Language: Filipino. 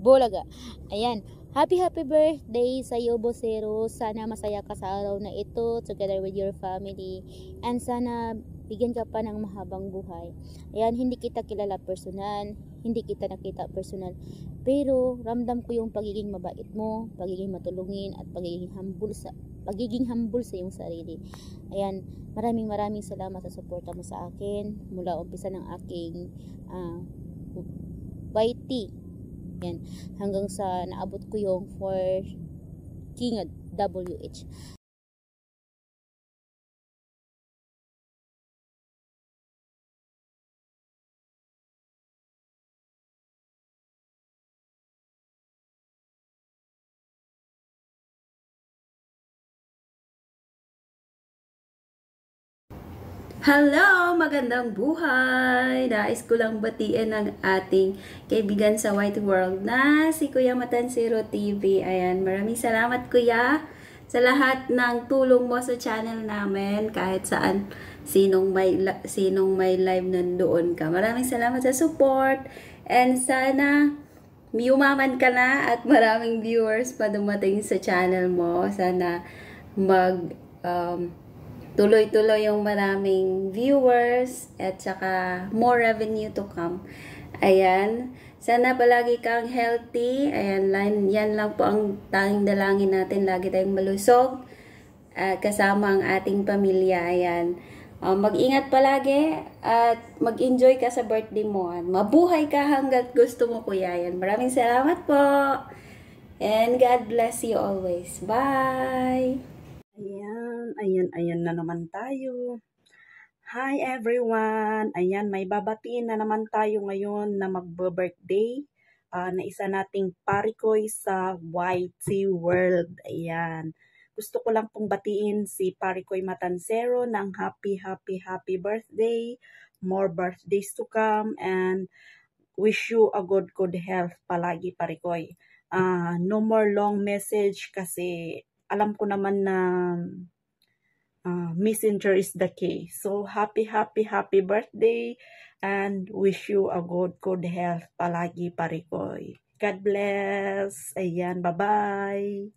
Bulaga. Ayan. Happy birthday sa iyo, Bosero. Sana masaya ka sa araw na ito together with your family. And sana bigyan ka pa ng mahabang buhay. Ayan, hindi kita kilala personal, hindi kita nakita personal. Pero ramdam ko yung pagiging mabait mo, pagiging matulungin at pagiging humble sa iyong sarili. Ayan, maraming salamat sa suporta mo sa akin mula umpisa ng aking YT. Yan, hanggang sa naabot ko yung for King WH. Hello! Magandang buhay! Nais ko lang batiin ang ating kaibigan sa White World na si Kuya Matansero TV. Ayan, maraming salamat Kuya sa lahat ng tulong mo sa channel namin kahit saan sinong may live nandoon ka. Maraming salamat sa support and sana yumaman ka na at maraming viewers pa dumating sa channel mo. Sana tuloy-tuloy yung maraming viewers at saka more revenue to come. Ayan. Sana palagi kang healthy. Ayan, yan lang po ang tanging dalangin natin. Lagi tayong malusog kasama ang ating pamilya. Ayan. Mag-ingat palagi at mag-enjoy ka sa birthday mo. Mabuhay ka hanggat gusto mo, Kuya. Ayan. Maraming salamat po. And God bless you always. Bye! Ayan na naman tayo. Hi everyone! Ayan, may babatiin na naman tayo ngayon na magbe-birthday na isa nating parikoy sa YT World. Ayan. Gusto ko lang pong batiin si Parikoy Matansero ng happy birthday. More birthdays to come and wish you a good health palagi, Parikoy. No more long message kasi alam ko naman na messenger is the key. So, happy birthday and wish you a good health palagi, Parikoy. God bless. Ayan, bye-bye.